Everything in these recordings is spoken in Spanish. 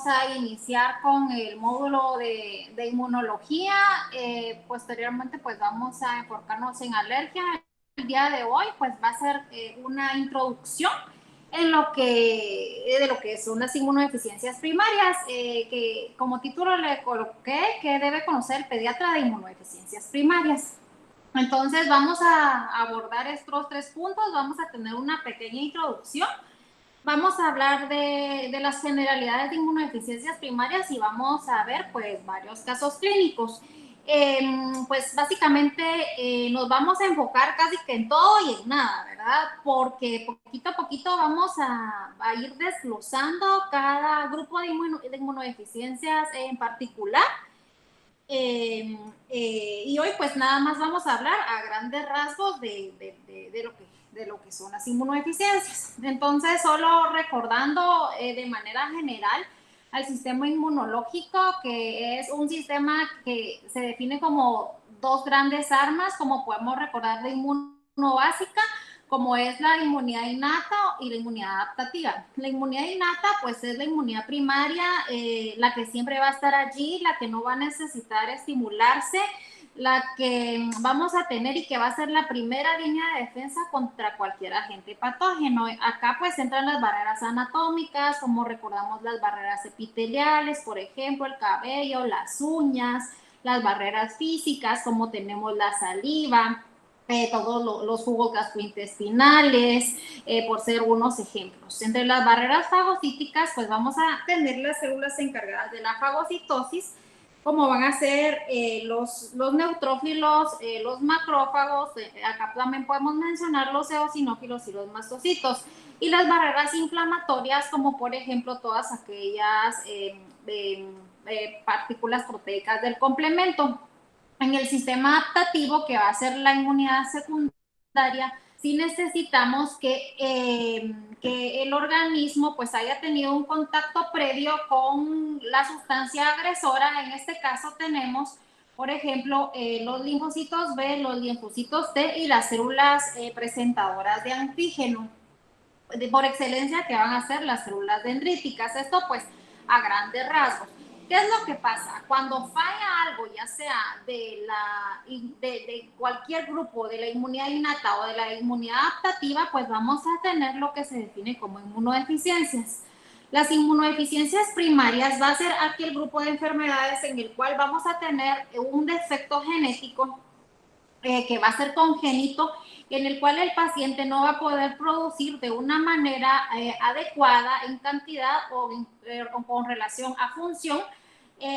a iniciar con el módulo de inmunología. Posteriormente, pues vamos a enfocarnos en alergia. El día de hoy, pues va a ser una introducción de lo que son las inmunodeficiencias primarias, que como título le coloqué que debe conocer el pediatra de inmunodeficiencias primarias. Entonces vamos a abordar estos 3 puntos, vamos a tener una pequeña introducción, vamos a hablar de las generalidades de inmunodeficiencias primarias y vamos a ver pues varios casos clínicos. Pues básicamente nos vamos a enfocar casi que en todo y en nada, ¿verdad? Porque poquito a poquito vamos a ir desglosando cada grupo de inmunodeficiencias en particular. Y hoy pues nada más vamos a hablar a grandes rasgos de lo que son las inmunodeficiencias. Entonces, solo recordando de manera general al sistema inmunológico, que es un sistema que se define como 2 grandes armas, como podemos recordar de inmunobásica, como es la inmunidad innata y la inmunidad adaptativa. La inmunidad innata, pues es la inmunidad primaria, la que siempre va a estar allí, la que no va a necesitar estimularse, la que vamos a tener y que va a ser la primera línea de defensa contra cualquier agente patógeno. Acá pues entran las barreras anatómicas, como recordamos las barreras epiteliales, por ejemplo, el cabello, las uñas, las barreras físicas, como tenemos la saliva, todos los jugos gastrointestinales, por ser unos ejemplos. Entre las barreras fagocíticas, pues vamos a tener las células encargadas de la fagocitosis, como van a ser los neutrófilos, los macrófagos, acá también podemos mencionar los eosinófilos y los mastocitos, y las barreras inflamatorias, como por ejemplo todas aquellas partículas proteicas del complemento. En el sistema adaptativo, que va a ser la inmunidad secundaria, sí necesitamos que el organismo pues haya tenido un contacto previo con la sustancia agresora. En este caso tenemos, por ejemplo, los linfocitos B, los linfocitos T y las células presentadoras de antígeno, por excelencia, que van a ser las células dendríticas. Esto pues a grandes rasgos. ¿Qué es lo que pasa? Cuando falla algo, ya sea de cualquier grupo, de la inmunidad innata o de la inmunidad adaptativa, pues vamos a tener lo que se define como inmunodeficiencias. Las inmunodeficiencias primarias va a ser aquel grupo de enfermedades en el cual vamos a tener un defecto genético que va a ser congénito, en el cual el paciente no va a poder producir de una manera adecuada en cantidad o con relación a función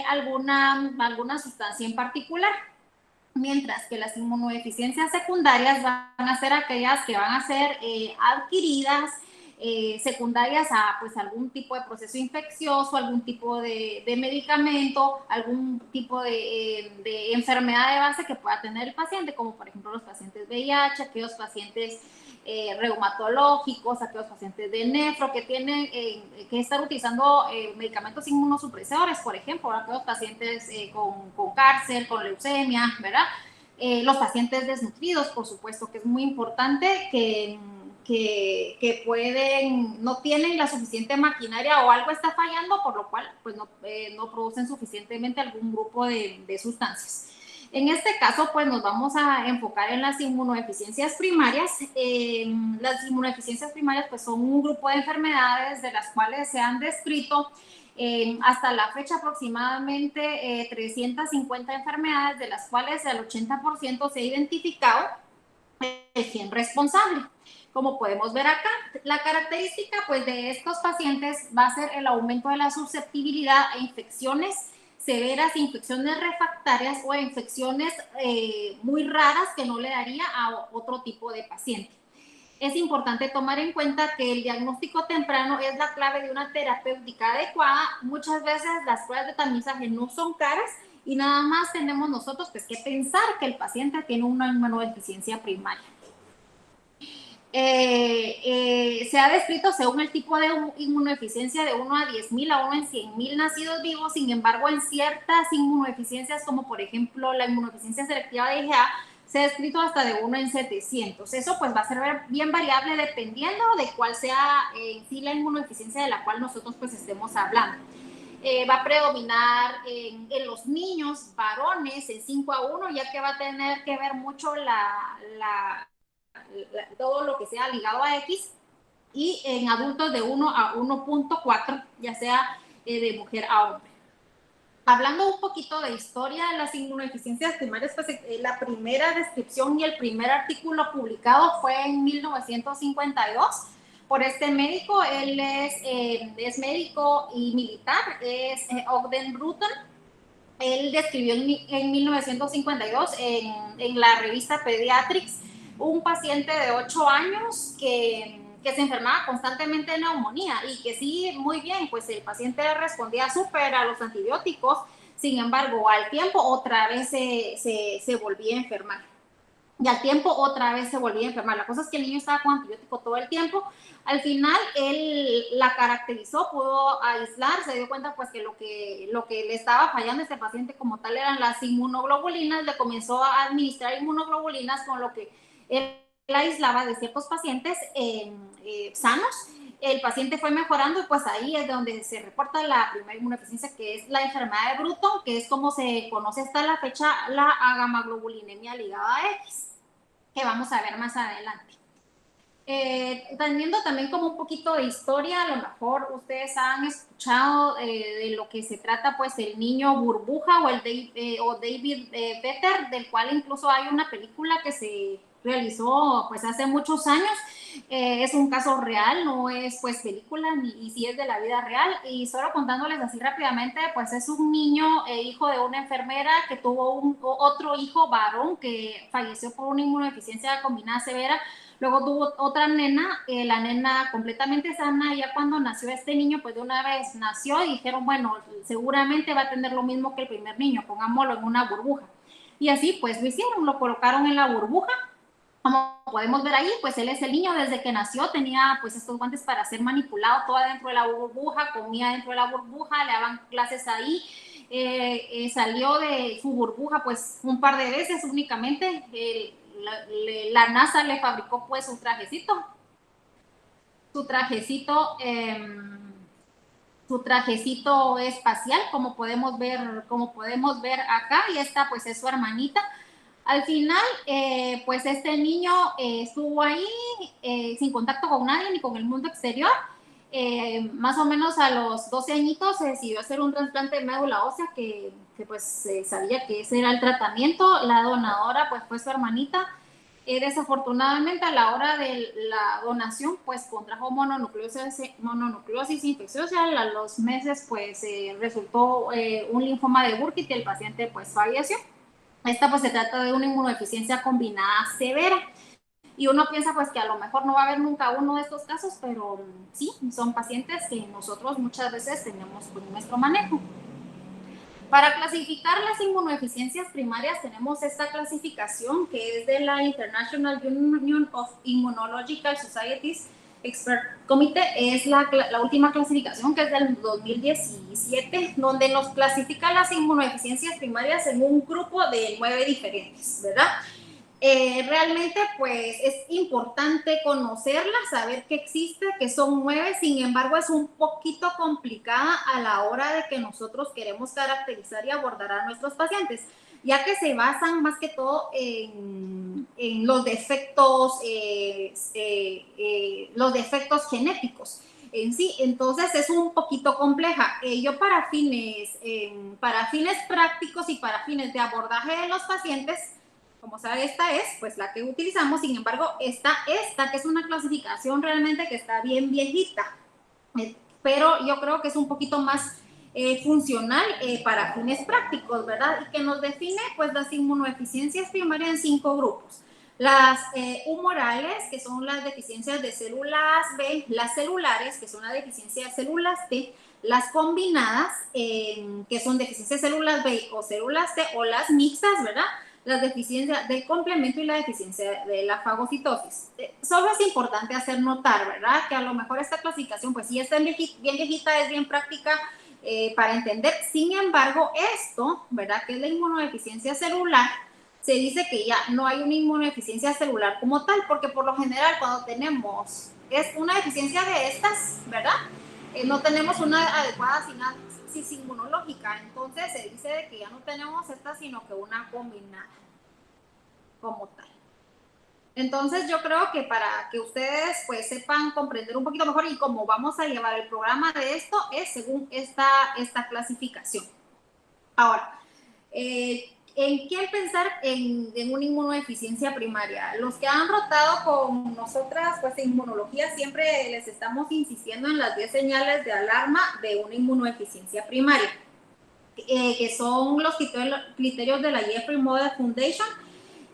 alguna sustancia en particular. Mientras que las inmunodeficiencias secundarias van a ser aquellas que van a ser adquiridas, secundarias a pues algún tipo de proceso infeccioso, algún tipo de medicamento, algún tipo de enfermedad de base que pueda tener el paciente, como por ejemplo los pacientes VIH, aquellos pacientes reumatológicos, aquellos pacientes de nefro que tienen que estar utilizando medicamentos inmunosupresores, por ejemplo, aquellos pacientes con cáncer, con leucemia, ¿verdad? Los pacientes desnutridos, por supuesto, que es muy importante que no tienen la suficiente maquinaria o algo está fallando, por lo cual pues no producen suficientemente algún grupo de sustancias. En este caso, pues nos vamos a enfocar en las inmunodeficiencias primarias. Las inmunodeficiencias primarias pues son un grupo de enfermedades de las cuales se han descrito hasta la fecha aproximadamente 350 enfermedades, de las cuales el 80% se ha identificado el gen responsable. Como podemos ver acá, la característica pues de estos pacientes va a ser el aumento de la susceptibilidad a infecciones severas, infecciones refractarias o infecciones muy raras que no le daría a otro tipo de paciente. Es importante tomar en cuenta que el diagnóstico temprano es la clave de una terapéutica adecuada. Muchas veces las pruebas de tamizaje no son caras y nada más tenemos nosotros pues que pensar que el paciente tiene una inmunodeficiencia primaria. Se ha descrito según el tipo de inmunodeficiencia de 1 a 10.000 a 1 en 100.000 nacidos vivos. Sin embargo, en ciertas inmunodeficiencias, como por ejemplo la inmunodeficiencia selectiva de IgA, se ha descrito hasta de 1 en 700. Eso pues va a ser bien variable dependiendo de cuál sea sí la inmunodeficiencia de la cual nosotros pues estemos hablando. va a predominar en los niños varones en 5-1, ya que va a tener que ver mucho todo lo que sea ligado a X, y en adultos de 1 a 1.4, ya sea de mujer a hombre. Hablando un poquito de historia de las inmunodeficiencias primarias, pues la primera descripción y el primer artículo publicado fue en 1952 por este médico. Él es médico y militar, es Ogden Bruton. Él describió en 1952 en la revista Pediatrics un paciente de 8 años que se enfermaba constantemente de neumonía y que sí, muy bien, pues el paciente respondía súper a los antibióticos. Sin embargo, al tiempo otra vez se volvía a enfermar. Y al tiempo otra vez se volvía a enfermar. La cosa es que el niño estaba con antibiótico todo el tiempo. Al final él la caracterizó, pudo aislar, se dio cuenta pues que lo que le estaba fallando a este paciente como tal eran las inmunoglobulinas. Le comenzó a administrar inmunoglobulinas, con lo que él aislaba de ciertos pacientes sanos. El paciente fue mejorando y pues ahí es donde se reporta la primera inmunodeficiencia, que es la enfermedad de Bruton, que es como se conoce hasta la fecha la agamaglobulinemia ligada a X, que vamos a ver más adelante. Teniendo también como un poquito de historia, a lo mejor ustedes han escuchado de lo que se trata pues el niño burbuja o David Vetter, del cual incluso hay una película que se realizó pues hace muchos años. Es un caso real, no es pues película, y sí es de la vida real. Y solo contándoles así rápidamente, pues es un niño hijo de una enfermera que tuvo otro hijo varón que falleció por una inmunodeficiencia combinada severa. Luego tuvo otra nena, la nena completamente sana. Ya cuando nació este niño, pues de una vez nació y dijeron, bueno, seguramente va a tener lo mismo que el primer niño, pongámoslo en una burbuja. Y así pues lo hicieron, lo colocaron en la burbuja. Como podemos ver ahí, pues él es el niño desde que nació, tenía pues estos guantes para ser manipulado todo dentro de la burbuja, comía dentro de la burbuja, le daban clases ahí. Salió de su burbuja pues un par de veces únicamente. La NASA le fabricó pues su trajecito su trajecito espacial, como podemos ver acá, y esta pues es su hermanita. Al final, pues este niño estuvo ahí sin contacto con nadie ni con el mundo exterior. Más o menos a los 12 añitos se decidió hacer un trasplante de médula ósea, que pues sabía que ese era el tratamiento. La donadora pues fue su hermanita. Desafortunadamente, a la hora de la donación pues contrajo mononucleosis infecciosa. A los meses pues resultó un linfoma de Burkitt y el paciente pues falleció. Esta pues se trata de una inmunodeficiencia combinada severa. Y uno piensa pues que a lo mejor no va a haber nunca uno de estos casos, pero sí, son pacientes que nosotros muchas veces tenemos en nuestro manejo. Para clasificar las inmunodeficiencias primarias tenemos esta clasificación que es de la International Union of Immunological Societies Expert Committee. Es la última clasificación, que es del 2017, donde nos clasifica las inmunodeficiencias primarias en un grupo de 9 diferentes, ¿verdad? Realmente pues es importante conocerla, saber que existe, que son 9. Sin embargo, es un poquito complicada a la hora de que nosotros queremos caracterizar y abordar a nuestros pacientes, ya que se basan más que todo en los defectos genéticos en sí. Entonces es un poquito compleja. Yo para fines prácticos y para fines de abordaje de los pacientes, como sabe, esta es pues la que utilizamos. Sin embargo, esta que es una clasificación realmente que está bien viejita, pero yo creo que es un poquito más funcional para fines prácticos, ¿verdad? Y que nos define pues las inmunodeficiencias primarias en 5 grupos. Las humorales, que son las deficiencias de células B; las celulares, que son la deficiencia de células T; las combinadas, que son deficiencias de células B o células T; o las mixtas, ¿verdad? Las deficiencias del complemento y la deficiencia de la fagocitosis. Solo es importante hacer notar, ¿verdad?, que a lo mejor esta clasificación pues sí está bien viejita, es bien práctica para entender. Sin embargo, esto, ¿verdad?, que es la inmunodeficiencia celular, se dice que ya no hay una inmunodeficiencia celular como tal, porque por lo general cuando tenemos una deficiencia de estas, ¿verdad?, no tenemos una adecuada análisis inmunológica. Entonces se dice de que ya no tenemos esta, sino que una combinada como tal. Entonces yo creo que para que ustedes pues sepan comprender un poquito mejor y cómo vamos a llevar el programa de esto es según esta clasificación. Ahora, ¿en quién pensar en una inmunodeficiencia primaria? Los que han rotado con nosotras, pues en inmunología siempre les estamos insistiendo en las 10 señales de alarma de una inmunodeficiencia primaria, que son los criterios de la Jeffrey Model Foundation.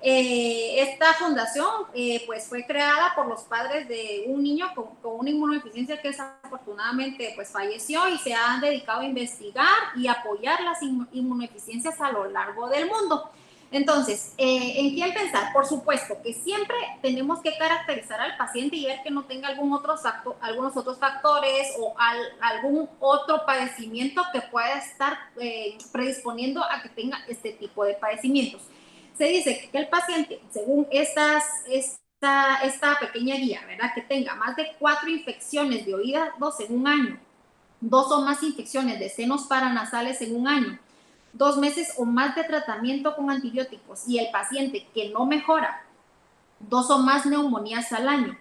Esta fundación pues fue creada por los padres de un niño con una inmunodeficiencia que desafortunadamente pues falleció, y se han dedicado a investigar y apoyar las inmunodeficiencias a lo largo del mundo. Entonces, ¿en quién pensar? Por supuesto que siempre tenemos que caracterizar al paciente y ver que no tenga algunos otros factores o algún otro padecimiento que pueda estar predisponiendo a que tenga este tipo de padecimientos. Se dice que el paciente, según esta pequeña guía, ¿verdad?, que tenga más de 4 infecciones de oídos en un año, 2 o más infecciones de senos paranasales en un año, 2 meses o más de tratamiento con antibióticos, y el paciente que no mejora, 2 o más neumonías al año,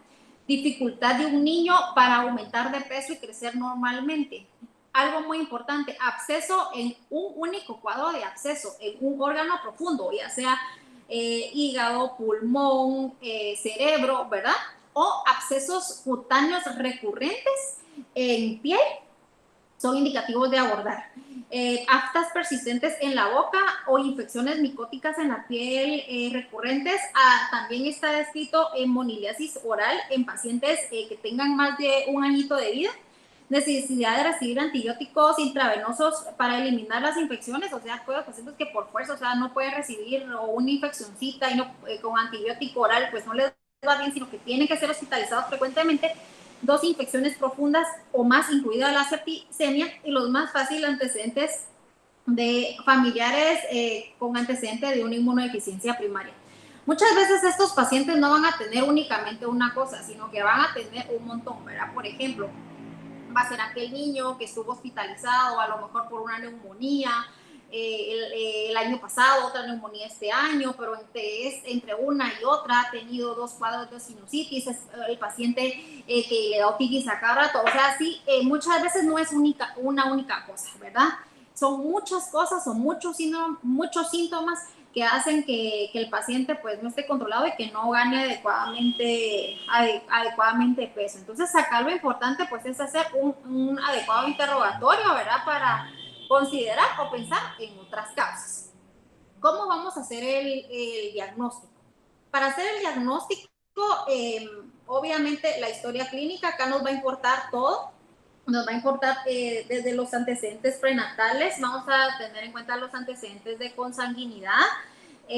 dificultad de un niño para aumentar de peso y crecer normalmente. Algo muy importante, absceso en un único cuadro de absceso en un órgano profundo, ya sea hígado, pulmón, cerebro, ¿verdad? O abscesos cutáneos recurrentes en piel, son indicativos de abordar. Aftas persistentes en la boca o infecciones micóticas en la piel recurrentes. También está descrito en moniliasis oral en pacientes que tengan más de un añito de vida. Necesidad de recibir antibióticos intravenosos para eliminar las infecciones, o sea, pacientes que por fuerza, o sea, no pueden recibir una infeccioncita y no, con antibiótico oral, pues no les va bien, sino que tienen que ser hospitalizados frecuentemente. 2 infecciones profundas o más, incluida la septicemia, y los más fáciles, antecedentes de familiares con antecedentes de una inmunodeficiencia primaria. Muchas veces estos pacientes no van a tener únicamente una cosa, sino que van a tener un montón, ¿verdad? Por ejemplo, va a ser aquel niño que estuvo hospitalizado a lo mejor por una neumonía el año pasado, otra neumonía este año, pero entre una y otra ha tenido 2 cuadros de sinusitis, el paciente que le da otitis a cada rato. O sea, sí, muchas veces no es una única cosa, ¿verdad? Son muchas cosas, son muchos síntomas que hacen que el paciente pues no esté controlado y que no gane adecuadamente peso. Entonces acá lo importante pues es hacer un adecuado interrogatorio, ¿verdad?, para considerar o pensar en otras causas. ¿Cómo vamos a hacer el diagnóstico? Para hacer el diagnóstico, obviamente la historia clínica acá nos va a importar todo. Nos va a importar desde los antecedentes prenatales, vamos a tener en cuenta los antecedentes de consanguinidad,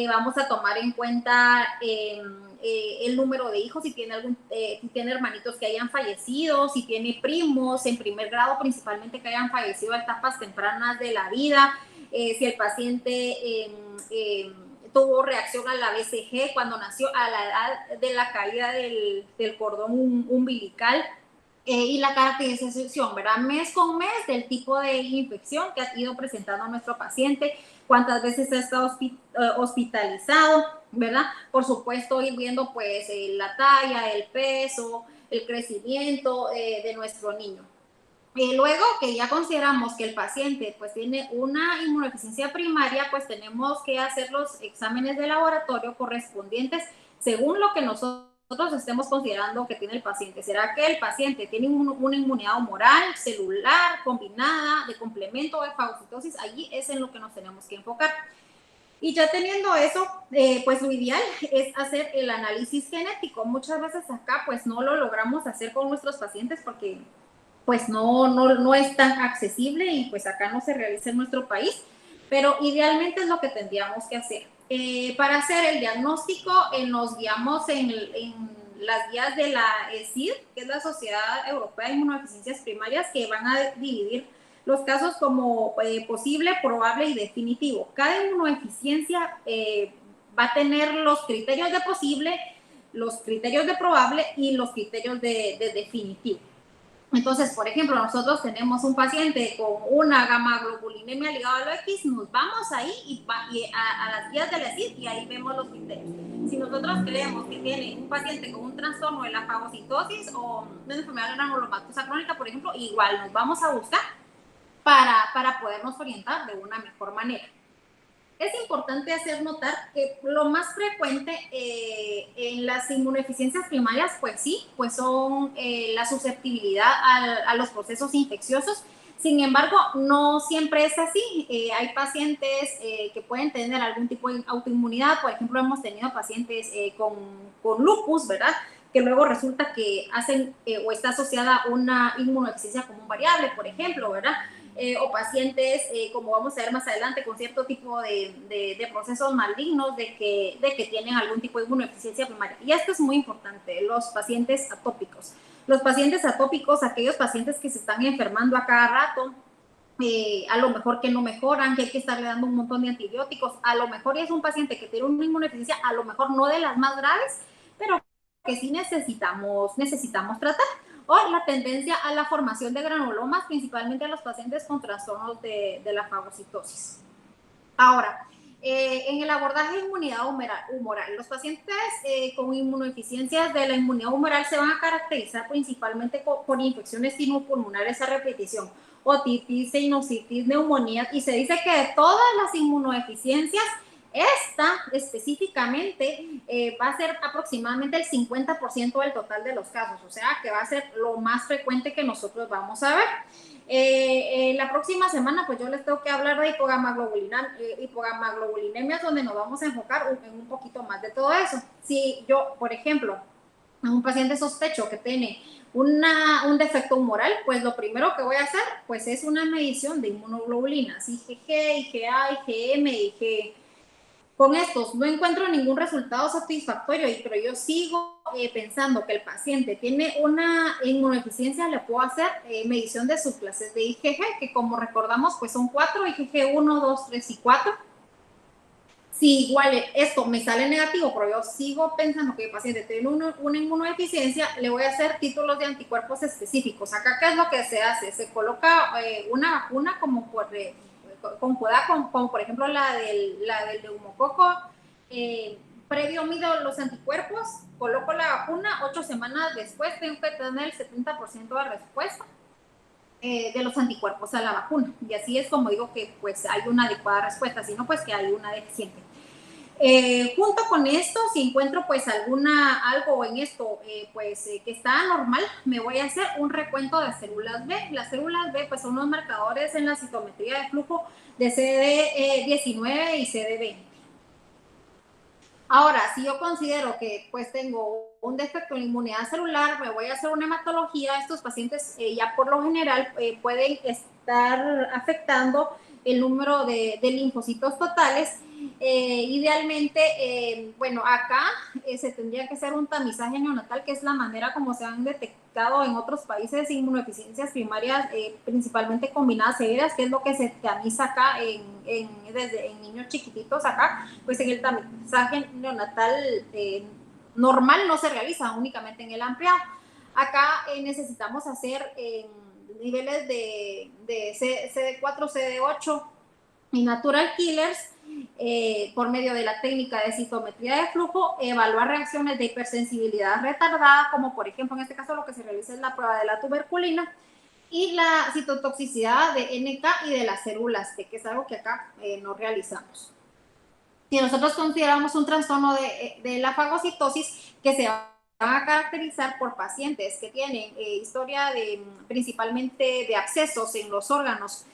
vamos a tomar en cuenta el número de hijos, si tiene hermanitos que hayan fallecido, si tiene primos en primer grado principalmente que hayan fallecido a etapas tempranas de la vida, si el paciente tuvo reacción a la BCG cuando nació, a la edad de la caída del cordón umbilical, y la caracterización, ¿verdad?, mes con mes del tipo de infección que ha ido presentando nuestro paciente, cuántas veces ha estado hospitalizado, ¿verdad? Por supuesto, ir viendo pues la talla, el peso, el crecimiento de nuestro niño. Luego que ya consideramos que el paciente pues tiene una inmunodeficiencia primaria, pues tenemos que hacer los exámenes de laboratorio correspondientes según lo que nosotros estemos considerando que tiene el paciente. ¿Será que el paciente tiene una inmunidad humoral, celular, combinada, de complemento, de fagocitosis? Allí es en lo que nos tenemos que enfocar. Y ya teniendo eso, pues lo ideal es hacer el análisis genético. Muchas veces acá pues no lo logramos hacer con nuestros pacientes porque pues no es tan accesible y pues acá no se realiza en nuestro país, pero idealmente es lo que tendríamos que hacer. Para hacer el diagnóstico nos guiamos en las guías de la ESID, que es la Sociedad Europea de Inmunodeficiencias Primarias, que van a dividir los casos como posible, probable y definitivo. Cada inmunodeficiencia va a tener los criterios de posible, los criterios de probable y los criterios de definitivo. Entonces, por ejemplo, nosotros tenemos un paciente con una gamma-globulinemia ligada a lo X, nos vamos ahí y a las guías de la CID y ahí vemos los criterios. Si nosotros creemos que tiene un paciente con un trastorno de la fagocitosis o una enfermedad granulomatosa crónica, por ejemplo, igual nos vamos a buscar para podernos orientar de una mejor manera. Es importante hacer notar que lo más frecuente en las inmunodeficiencias primarias, pues sí, pues son la susceptibilidad a los procesos infecciosos. Sin embargo, no siempre es así. Hay pacientes que pueden tener algún tipo de autoinmunidad. Por ejemplo, hemos tenido pacientes con lupus, ¿verdad? Que luego resulta que hacen o está asociada una inmunodeficiencia común variable, por ejemplo, ¿verdad? O pacientes, como vamos a ver más adelante, con cierto tipo de procesos malignos de que tienen algún tipo de inmunodeficiencia primaria. Y esto es muy importante, los pacientes atópicos. Los pacientes atópicos, aquellos pacientes que se están enfermando a cada rato, a lo mejor que no mejoran, que hay que estarle dando un montón de antibióticos, a lo mejor es un paciente que tiene una inmunodeficiencia, a lo mejor no de las más graves, pero que sí necesitamos tratar. O la tendencia a la formación de granulomas, principalmente a los pacientes con trastornos de la fagocitosis. Ahora, en el abordaje de inmunidad humoral, los pacientes con inmunodeficiencias de la inmunidad humoral se van a caracterizar principalmente por infecciones sinopulmonares a repetición, otitis, sinusitis, neumonía, y se dice que de todas las inmunodeficiencias, esta específicamente va a ser aproximadamente el 50% del total de los casos, o sea que va a ser lo más frecuente que nosotros vamos a ver. La próxima semana pues yo les tengo que hablar de hipogamaglobulinemias, donde nos vamos a enfocar en un poquito más de todo eso. Si yo, por ejemplo, a un paciente sospecho que tiene un defecto humoral, pues lo primero que voy a hacer pues es una medición de inmunoglobulinas, IgG, IgA, IgM, IG. Con estos no encuentro ningún resultado satisfactorio, pero yo sigo pensando que el paciente tiene una inmunodeficiencia. Le puedo hacer medición de subclases de IgG, que como recordamos, pues son 4, IgG 1, 2, 3 y 4. Si igual esto me sale negativo, pero yo sigo pensando que el paciente tiene una inmunodeficiencia, le voy a hacer títulos de anticuerpos específicos. Acá, ¿qué es lo que se hace? Se coloca una vacuna como conjugada como por ejemplo la del neumococo. Previo mido los anticuerpos, coloco la vacuna, 8 semanas después tengo que tener el 70% de respuesta de los anticuerpos a la vacuna. Y así es como digo que pues hay una adecuada respuesta, sino pues que hay una deficiente. Junto con esto, si encuentro pues algo en esto que está anormal, me voy a hacer un recuento de células B. Las células B pues son unos marcadores en la citometría de flujo de CD19 y CD20. Ahora, si yo considero que pues tengo un defecto en la inmunidad celular, me voy a hacer una hematología. Estos pacientes ya por lo general pueden estar afectando el número de linfocitos totales. Idealmente, bueno, acá se tendría que hacer un tamizaje neonatal, que es la manera como se han detectado en otros países inmunodeficiencias primarias, principalmente combinadas severas, que es lo que se tamiza acá desde en niños chiquititos acá. Pues en el tamizaje neonatal normal no se realiza, únicamente en el ampliado. Acá necesitamos hacer niveles de CD4, CD8 y natural killers por medio de la técnica de citometría de flujo, evaluar reacciones de hipersensibilidad retardada, como por ejemplo en este caso lo que se realiza es la prueba de la tuberculina, y la citotoxicidad de NK y de las células T, que es algo que acá no realizamos. Si nosotros consideramos un trastorno de la fagocitosis, que se va a caracterizar por pacientes que tienen historia principalmente de abscesos en los órganos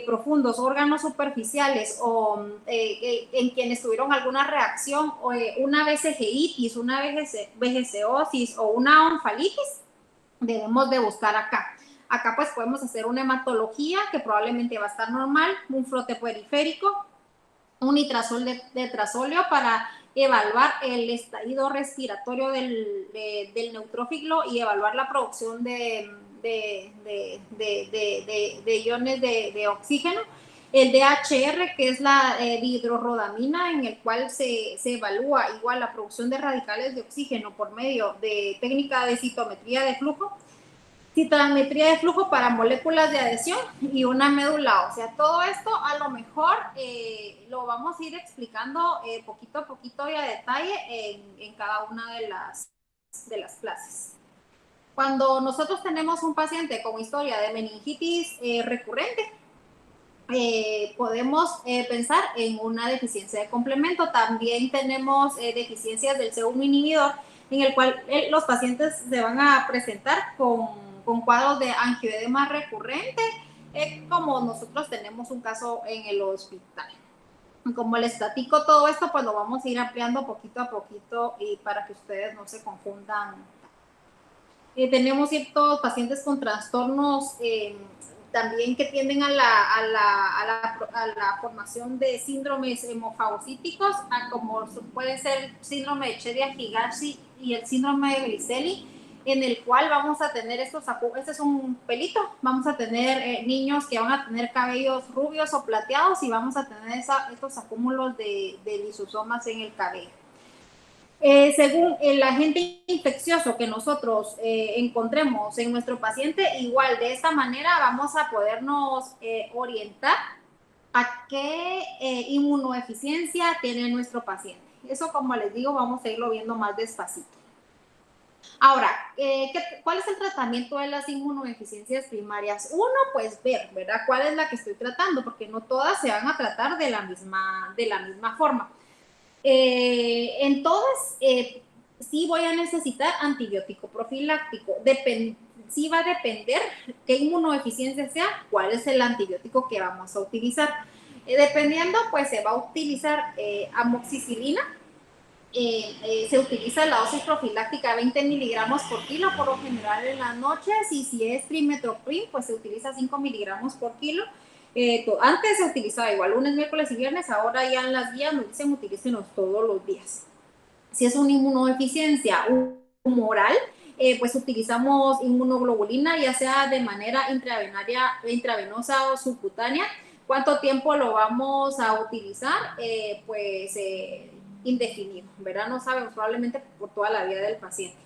profundos, órganos superficiales, o en quienes tuvieron alguna reacción, o una VCGitis, una VGCosis o una onfalitis, debemos de buscar acá. Acá pues podemos hacer una hematología que probablemente va a estar normal, un frote periférico, un nitrazol de trazolio para evaluar el estadio respiratorio del neutrófilo y evaluar la producción de iones de oxígeno. El DHR, que es la dihidrorodamina, en el cual se evalúa igual la producción de radicales de oxígeno por medio de técnica de citometría de flujo. citometría de flujo para moléculas de adhesión y una médula ósea. Todo esto a lo mejor lo vamos a ir explicando poquito a poquito y a detalle en cada una de las clases. Cuando nosotros tenemos un paciente con historia de meningitis recurrente, podemos pensar en una deficiencia de complemento. También tenemos deficiencias del C1 inhibidor, en el cual los pacientes se van a presentar con cuadros de angioedema recurrente, como nosotros tenemos un caso en el hospital. Como les platico todo esto, pues lo vamos a ir ampliando poquito a poquito y para que ustedes no se confundan. Tenemos ciertos pacientes con trastornos también que tienden a la formación de síndromes hemofagocíticos, como puede ser el síndrome de Chedia-Higashi y el síndrome de Gliselli, en el cual vamos a tener este es un pelito, vamos a tener niños que van a tener cabellos rubios o plateados y vamos a tener estos acúmulos de lisosomas en el cabello. Según el agente infeccioso que nosotros encontremos en nuestro paciente, igual de esta manera vamos a podernos orientar a qué inmunodeficiencia tiene nuestro paciente. Eso, como les digo, vamos a irlo viendo más despacito. Ahora, ¿cuál es el tratamiento de las inmunodeficiencias primarias? Uno, pues ver, ¿verdad? ¿Cuál es la que estoy tratando? Porque no todas se van a tratar de la misma forma. En todas, sí voy a necesitar antibiótico profiláctico. Sí va a depender qué inmunodeficiencia sea, cuál es el antibiótico que vamos a utilizar. Dependiendo, pues se va a utilizar amoxicilina. Se utiliza la dosis profiláctica de 20 miligramos por kilo, por lo general en las noches, y si es trimethoprim, pues se utiliza 5 miligramos por kilo. Antes se utilizaba igual lunes, miércoles y viernes, ahora ya en las guías nos dicen utilícenlos todos los días. Si es una inmunodeficiencia humoral, pues utilizamos inmunoglobulina, ya sea de manera intravenosa o subcutánea. ¿Cuánto tiempo lo vamos a utilizar? Indefinido, ¿verdad? No sabemos, probablemente por toda la vida del paciente.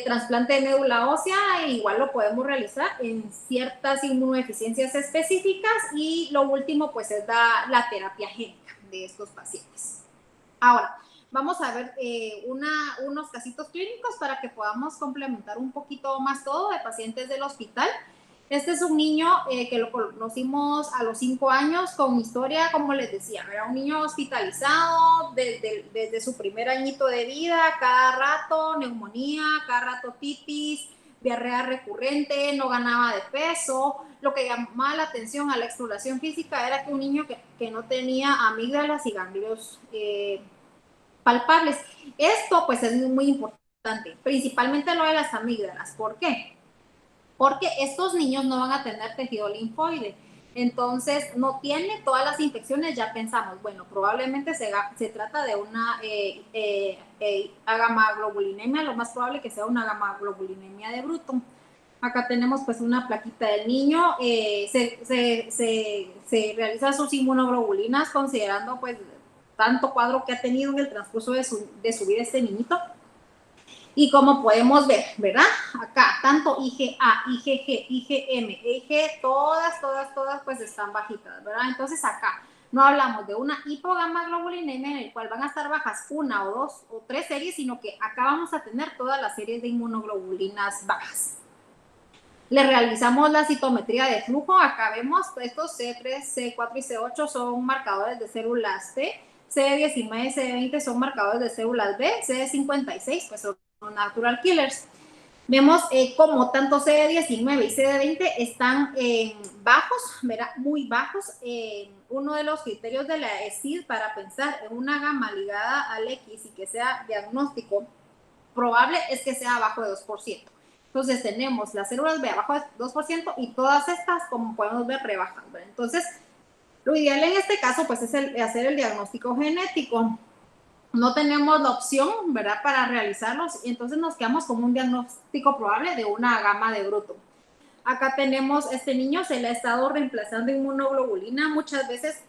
Trasplante de médula ósea, igual lo podemos realizar en ciertas inmunodeficiencias específicas, y lo último pues es la terapia génica de estos pacientes. Ahora, vamos a ver unos casitos clínicos para que podamos complementar un poquito más todo de pacientes del hospital. Este es un niño que lo conocimos a los 5 años con historia, como les decía, era un niño hospitalizado desde su primer añito de vida, cada rato neumonía, cada rato titis, diarrea recurrente, no ganaba de peso. Lo que llamaba la atención a la exploración física era que un niño que no tenía amígdalas y ganglios palpables. Esto pues es muy importante, principalmente lo de las amígdalas. ¿Por qué? Porque estos niños no van a tener tejido linfoide, entonces no tiene todas las infecciones. Ya pensamos, bueno, probablemente se trata de una agamaglobulinemia, lo más probable que sea una agamaglobulinemia de Bruton. Acá tenemos pues una plaquita del niño, se realizan sus inmunoglobulinas considerando pues tanto cuadro que ha tenido en el transcurso de su vida este niñito. Y como podemos ver, ¿verdad? Acá, tanto IgA, IgG, IgM, IG, todas, pues están bajitas, ¿verdad? Entonces acá no hablamos de una hipogamaglobulinemia en el cual van a estar bajas 1 o 2 o 3 series, sino que acá vamos a tener todas las series de inmunoglobulinas bajas. Le realizamos la citometría de flujo. Acá vemos estos C3, C4 y C8 son marcadores de células T, CD19 y CD20 son marcadores de células B, CD56 pues son natural killers. Vemos como tanto CD19 y CD20 están bajos, ¿verdad? Muy bajos. Uno de los criterios de la ESID para pensar en una gama ligada al X y que sea diagnóstico probable es que sea abajo de 2%. Entonces tenemos las células B abajo de 2% y todas estas, como podemos ver, rebajan, ¿verdad? Entonces, lo ideal en este caso pues es hacer el diagnóstico genético. No tenemos la opción, ¿verdad?, para realizarlos, y entonces nos quedamos con un diagnóstico probable de una gama de Bruton. Acá tenemos este niño, se le ha estado reemplazando inmunoglobulina. Muchas veces,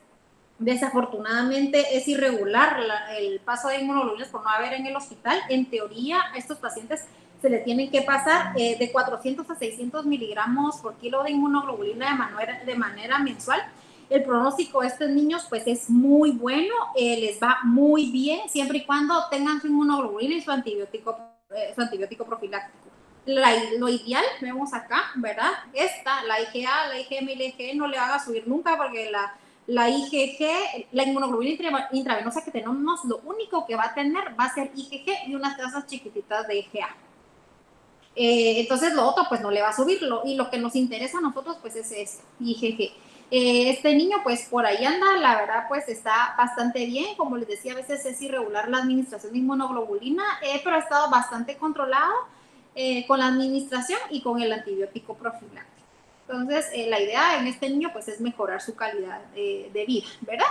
desafortunadamente, es irregular el paso de inmunoglobulinas por no haber en el hospital. En teoría, estos pacientes se le tienen que pasar de 400 a 600 miligramos por kilo de inmunoglobulina de manera mensual. El pronóstico de estos niños pues es muy bueno, les va muy bien siempre y cuando tengan su inmunoglobulina y su antibiótico profiláctico. Lo ideal, vemos acá, ¿verdad? La IgA, la IgM y la IgE no le van a subir nunca porque la IgG, la inmunoglobulina intravenosa que tenemos, lo único que va a tener va a ser IgG y unas trazas chiquititas de IgA. Entonces lo otro pues no le va a subir, y lo que nos interesa a nosotros pues es esto, IgG. Este niño pues por ahí anda, la verdad pues está bastante bien, como les decía, a veces es irregular la administración de inmunoglobulina, pero ha estado bastante controlado con la administración y con el antibiótico profiláctico. Entonces la idea en este niño pues es mejorar su calidad de vida, ¿verdad?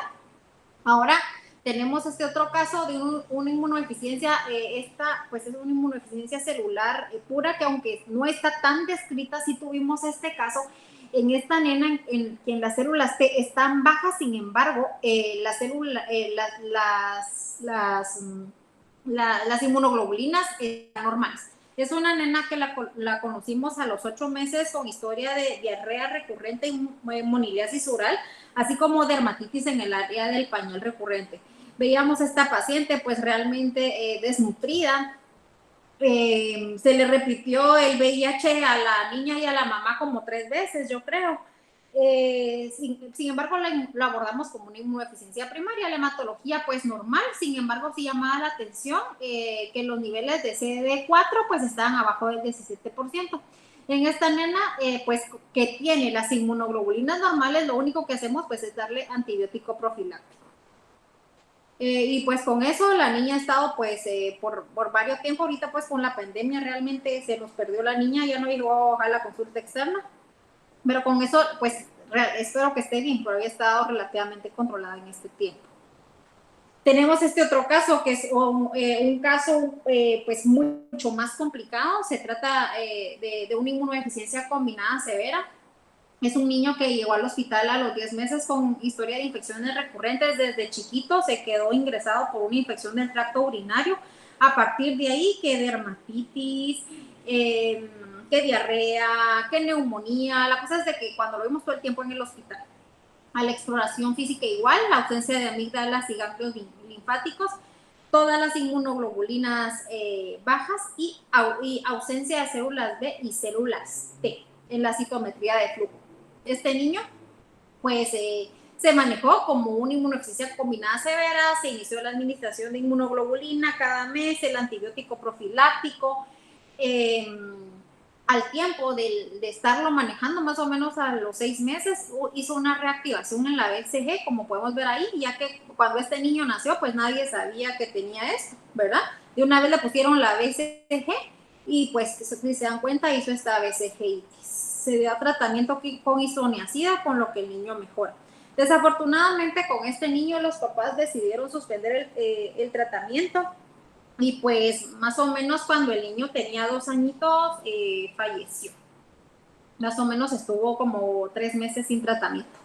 Ahora tenemos este otro caso de una inmunodeficiencia, esta pues es una inmunodeficiencia celular pura que aunque no está tan descrita, sí tuvimos este caso en esta nena en las células T están bajas, sin embargo, las inmunoglobulinas están normales. Es una nena que la conocimos a los 8 meses con historia de diarrea recurrente y moniliasis oral, así como dermatitis en el área del pañal recurrente. Veíamos a esta paciente pues realmente desnutrida, se le repitió el VIH a la niña y a la mamá como 3 veces, yo creo. Sin embargo, la abordamos como una inmunodeficiencia primaria, la hematología pues normal, sin embargo sí llamaba la atención que los niveles de CD4 pues estaban abajo del 17%. En esta nena, pues que tiene las inmunoglobulinas normales, lo único que hacemos pues es darle antibiótico profiláctico. Y pues con eso la niña ha estado pues por varios tiempos. Ahorita pues con la pandemia realmente se nos perdió la niña, ya no llegó a la consulta externa, pero con eso pues espero que esté bien, pero había estado relativamente controlada en este tiempo. Tenemos este otro caso que es un caso pues mucho más complicado. Se trata de una inmunodeficiencia combinada severa. Es un niño que llegó al hospital a los 10 meses con historia de infecciones recurrentes. Desde chiquito se quedó ingresado por una infección del tracto urinario. A partir de ahí, que dermatitis, que diarrea, que neumonía. La cosa es de que cuando lo vimos todo el tiempo en el hospital, a la exploración física igual, la ausencia de amígdalas y ganglios linfáticos, todas las inmunoglobulinas bajas y ausencia de células B y células T en la citometría de flujo. Este niño pues se manejó como una inmunodeficiencia combinada severa, se inició la administración de inmunoglobulina cada mes, el antibiótico profiláctico, al tiempo de estarlo manejando más o menos a los 6 meses, hizo una reactivación en la BCG, como podemos ver ahí, ya que cuando este niño nació, pues nadie sabía que tenía esto, ¿verdad? De una vez le pusieron la BCG y pues, si se dan cuenta, hizo esta BCG-itis. Se dio tratamiento con isoniazida, con lo que el niño mejora. Desafortunadamente, con este niño los papás decidieron suspender el tratamiento y pues más o menos cuando el niño tenía 2 añitos falleció. Más o menos estuvo como 3 meses sin tratamiento.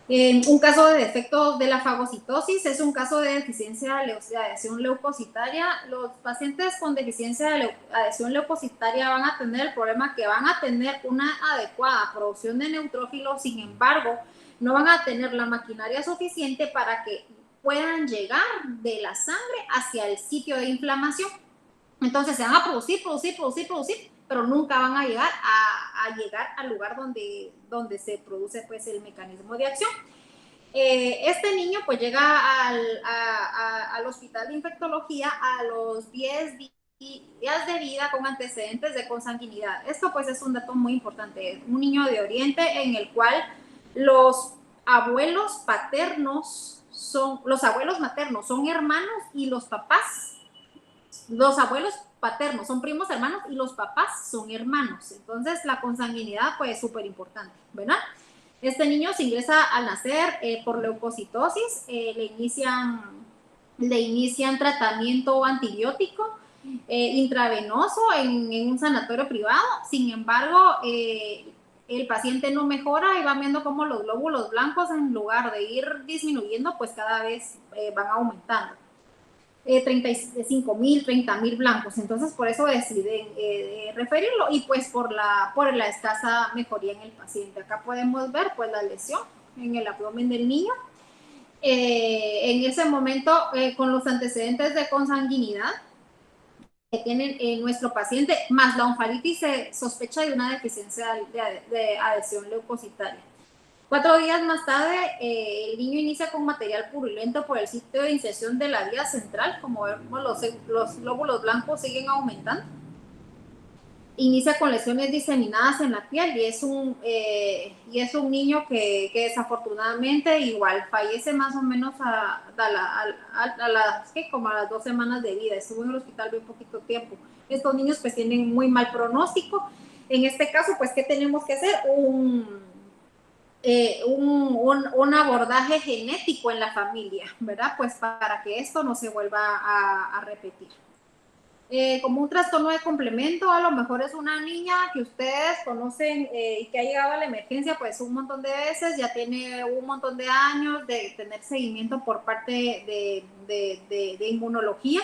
Un caso de defecto de la fagocitosis es un caso de deficiencia de adhesión leucocitaria. Los pacientes con deficiencia de adhesión leucocitaria van a tener el problema que van a tener una adecuada producción de neutrófilos, sin embargo, no van a tener la maquinaria suficiente para que puedan llegar de la sangre hacia el sitio de inflamación. Entonces se van a producir, pero nunca van a llegar llegar al lugar donde se produce pues el mecanismo de acción. Este niño pues llega al hospital de infectología a los 10 días de vida con antecedentes de consanguinidad. Esto pues es un dato muy importante. Un niño de Oriente en el cual los abuelos maternos son hermanos y los abuelos paternos son primos hermanos y los papás son hermanos. Entonces la consanguinidad pues es súper importante, ¿verdad? Este niño se ingresa al nacer por leucocitosis, le inician tratamiento antibiótico intravenoso en un sanatorio privado. Sin embargo, el paciente no mejora y van viendo cómo los glóbulos blancos, en lugar de ir disminuyendo, pues cada vez van aumentando. 35,000, 30,000 blancos. Entonces, por eso deciden referirlo y pues por la escasa mejoría en el paciente. Acá podemos ver pues la lesión en el abdomen del niño. En ese momento, con los antecedentes de consanguinidad que tiene nuestro paciente, más la oncolitis, se sospecha de una deficiencia de adhesión leucocitaria. 4 días más tarde, el niño inicia con material purulento por el sitio de inserción de la vía central. Como vemos, los glóbulos blancos siguen aumentando. Inicia con lesiones diseminadas en la piel y es un niño que desafortunadamente igual fallece más o menos como a las 2 semanas de vida. Estuvo en el hospital bien poquito tiempo. Estos niños pues tienen muy mal pronóstico. En este caso, pues, ¿qué tenemos que hacer? Un abordaje genético en la familia, ¿verdad? Pues para que esto no se vuelva a repetir. Como un trastorno de complemento, a lo mejor es una niña que ustedes conocen y que ha llegado a la emergencia pues un montón de veces, ya tiene un montón de años de tener seguimiento por parte de inmunología.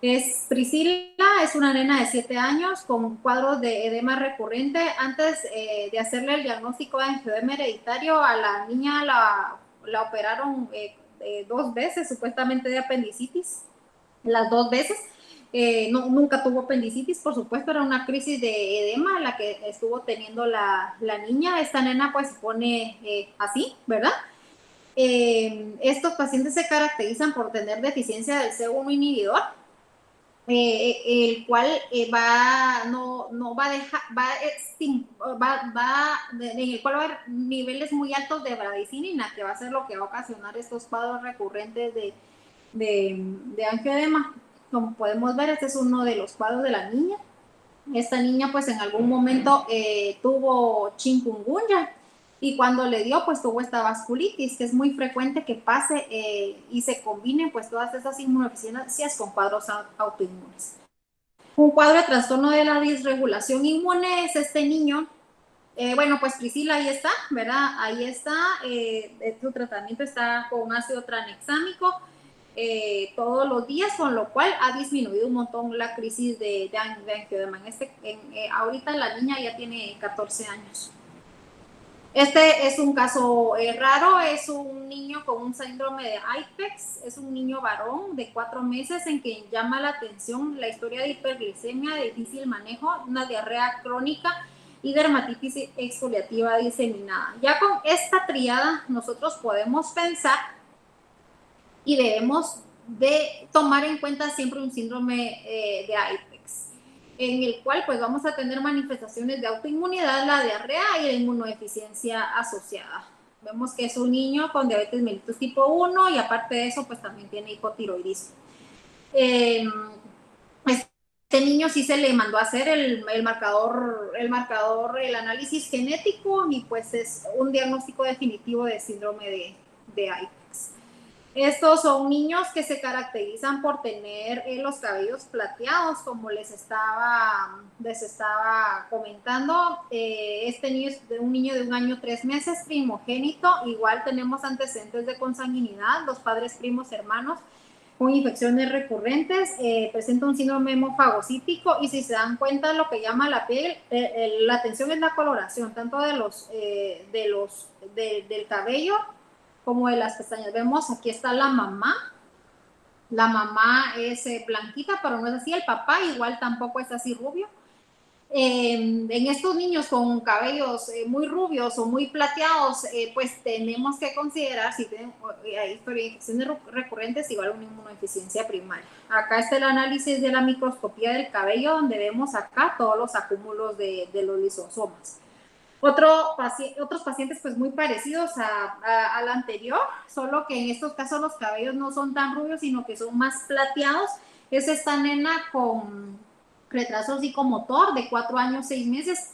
Es Priscila, es una nena de 7 años con cuadros de edema recurrente. Antes de hacerle el diagnóstico de angioedema hereditario, a la niña la operaron 2 veces, supuestamente de apendicitis, las 2 veces. Nunca tuvo apendicitis, por supuesto, era una crisis de edema la que estuvo teniendo la niña. Esta nena pues se pone así, ¿verdad? Estos pacientes se caracterizan por tener deficiencia del C1 inhibidor, el cual no va a dejar, en el cual va a haber niveles muy altos de bradicinina, que va a ser lo que va a ocasionar estos cuadros recurrentes de angioedema. Como podemos ver, este es uno de los cuadros de la niña. Esta niña pues en algún momento tuvo chikungunya y cuando le dio pues tuvo esta vasculitis, que es muy frecuente que pase y se combinen pues todas esas inmunodeficiencias con cuadros autoinmunes. Un cuadro de trastorno de la disregulación inmune es este niño. Bueno, pues Priscila ahí está, ¿verdad? Ahí está, su tratamiento está con ácido tranexámico todos los días, con lo cual ha disminuido un montón la crisis de angioedema. Ahorita la niña ya tiene 14 años. Este es un caso raro, es un niño con un síndrome de IPEX, es un niño varón de 4 meses en que llama la atención la historia de hiperglicemia, de difícil manejo, una diarrea crónica y dermatitis exfoliativa diseminada. Ya con esta triada nosotros podemos pensar y debemos de tomar en cuenta siempre un síndrome de IPEX, en el cual pues vamos a tener manifestaciones de autoinmunidad, la diarrea y la inmunodeficiencia asociada. Vemos que es un niño con diabetes mellitus tipo 1 y aparte de eso pues también tiene hipotiroidismo. Este niño sí se le mandó a hacer el análisis genético y pues es un diagnóstico definitivo de síndrome de IPEX. Estos son niños que se caracterizan por tener los cabellos plateados, como les estaba comentando. Este niño es un niño de 1 año 3 meses, primogénito. Igual tenemos antecedentes de consanguinidad, los padres primos hermanos con infecciones recurrentes, presenta un síndrome hemofagocítico y si se dan cuenta lo que llama la piel, la atención es la coloración, tanto del cabello como de las pestañas. Vemos aquí está la mamá es blanquita, pero no es así. El papá igual tampoco es así rubio. En estos niños con cabellos muy rubios o muy plateados, pues tenemos que considerar si tienen infecciones recurrentes, igual una inmunodeficiencia primaria. Acá está el análisis de la microscopía del cabello, donde vemos acá todos los acúmulos de los lisosomas. Otros pacientes pues muy parecidos al anterior, solo que en estos casos los cabellos no son tan rubios, sino que son más plateados. Es esta nena con retraso psicomotor de 4 años 6 meses,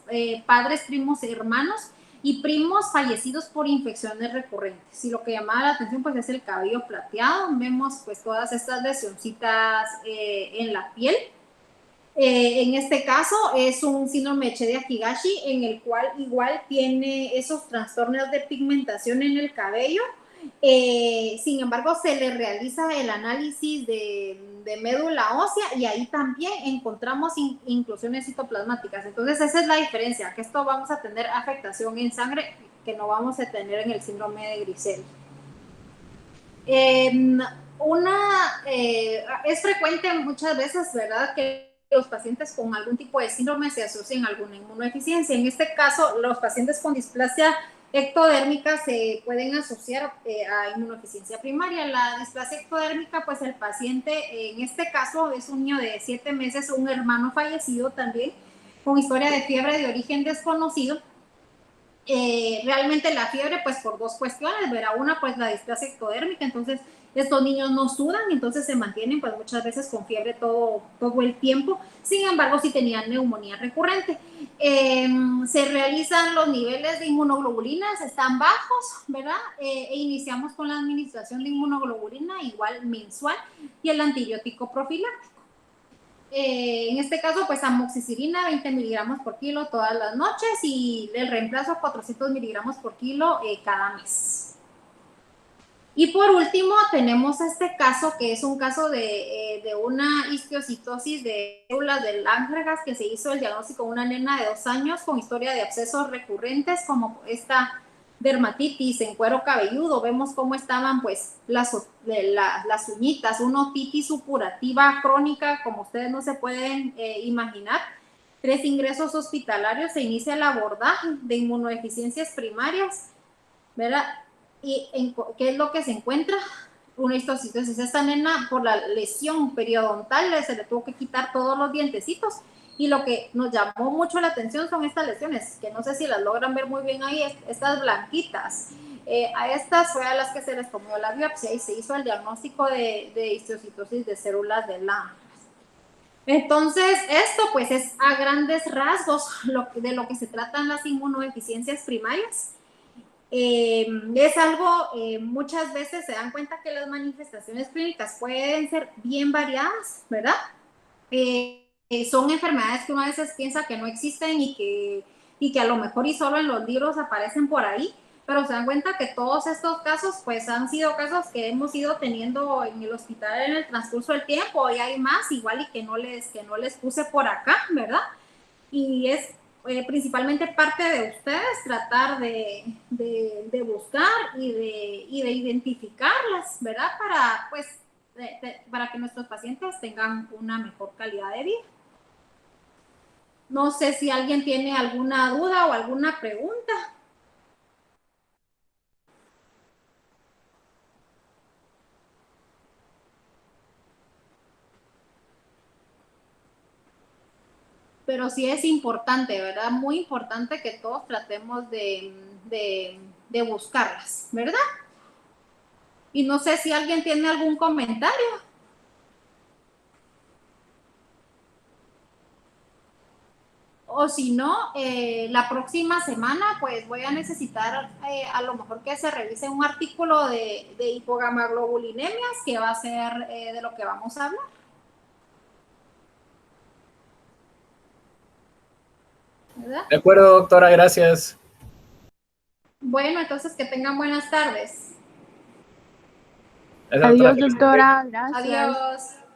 padres, primos, hermanos y primos fallecidos por infecciones recurrentes. Y lo que llamaba la atención pues es el cabello plateado. Vemos pues todas estas lesioncitas en la piel. En este caso es un síndrome de Chiedi-Akigashi, en el cual igual tiene esos trastornos de pigmentación en el cabello Sin embargo, se le realiza el análisis de médula ósea y ahí también encontramos inclusiones citoplasmáticas. Entonces, esa es la diferencia, que esto vamos a tener afectación en sangre que no vamos a tener en el síndrome de Grisel. Es frecuente muchas veces, ¿verdad?, que los pacientes con algún tipo de síndrome se asocian a alguna inmunodeficiencia. En este caso, los pacientes con displasia ectodérmica se pueden asociar a inmunodeficiencia primaria. La displasia ectodérmica, pues el paciente, en este caso, es un niño de 7 meses, un hermano fallecido también, con historia de fiebre de origen desconocido. Realmente la fiebre, pues por dos cuestiones, ¿verdad? Una, pues la displasia ectodérmica, entonces estos niños no sudan, entonces se mantienen pues muchas veces con fiebre todo el tiempo. Sin embargo, si tenían neumonía recurrente. Se realizan los niveles de inmunoglobulinas, están bajos, ¿verdad? Iniciamos con la administración de inmunoglobulina igual mensual y el antibiótico profiláctico. En este caso, pues amoxicilina 20 miligramos por kilo todas las noches y el reemplazo 400 miligramos por kilo cada mes. Y por último, tenemos este caso que es un caso de una histiocytosis de células de Langerhans, que se hizo el diagnóstico de una nena de 2 años con historia de abscesos recurrentes como esta dermatitis en cuero cabelludo. Vemos cómo estaban pues las uñitas, una otitis supurativa crónica, como ustedes no se pueden imaginar. 3 ingresos hospitalarios, se inicia el abordaje de inmunodeficiencias primarias, ¿verdad? ¿Y qué es lo que se encuentra? Una histiocytosis. Esta nena, por la lesión periodontal, se le tuvo que quitar todos los dientecitos. Y lo que nos llamó mucho la atención son estas lesiones, que no sé si las logran ver muy bien ahí, estas blanquitas. A estas fue a las que se les tomó la biopsia y se hizo el diagnóstico de histiocytosis de células de Langerhans. Entonces, esto pues es a grandes rasgos de lo que se tratan las inmunodeficiencias primarias. Es algo, muchas veces se dan cuenta que las manifestaciones clínicas pueden ser bien variadas, ¿verdad? Son enfermedades que uno a veces piensa que no existen y que a lo mejor y solo en los libros aparecen por ahí, pero se dan cuenta que todos estos casos pues han sido casos que hemos ido teniendo en el hospital en el transcurso del tiempo, y hay más igual y que no les puse por acá, ¿verdad? Y es principalmente parte de ustedes tratar de buscar y de identificarlas, ¿verdad? Para, pues, para que nuestros pacientes tengan una mejor calidad de vida. No sé si alguien tiene alguna duda o alguna pregunta. Pero sí es importante, ¿verdad? Muy importante que todos tratemos de buscarlas, ¿verdad? Y no sé si alguien tiene algún comentario. O si no, la próxima semana pues voy a necesitar a lo mejor que se revise un artículo de hipogamaglobulinemias, que va a ser de lo que vamos a hablar. ¿Verdad? De acuerdo, doctora, gracias. Bueno, entonces que tengan buenas tardes. Gracias, doctora. Adiós, doctora. Gracias. Adiós.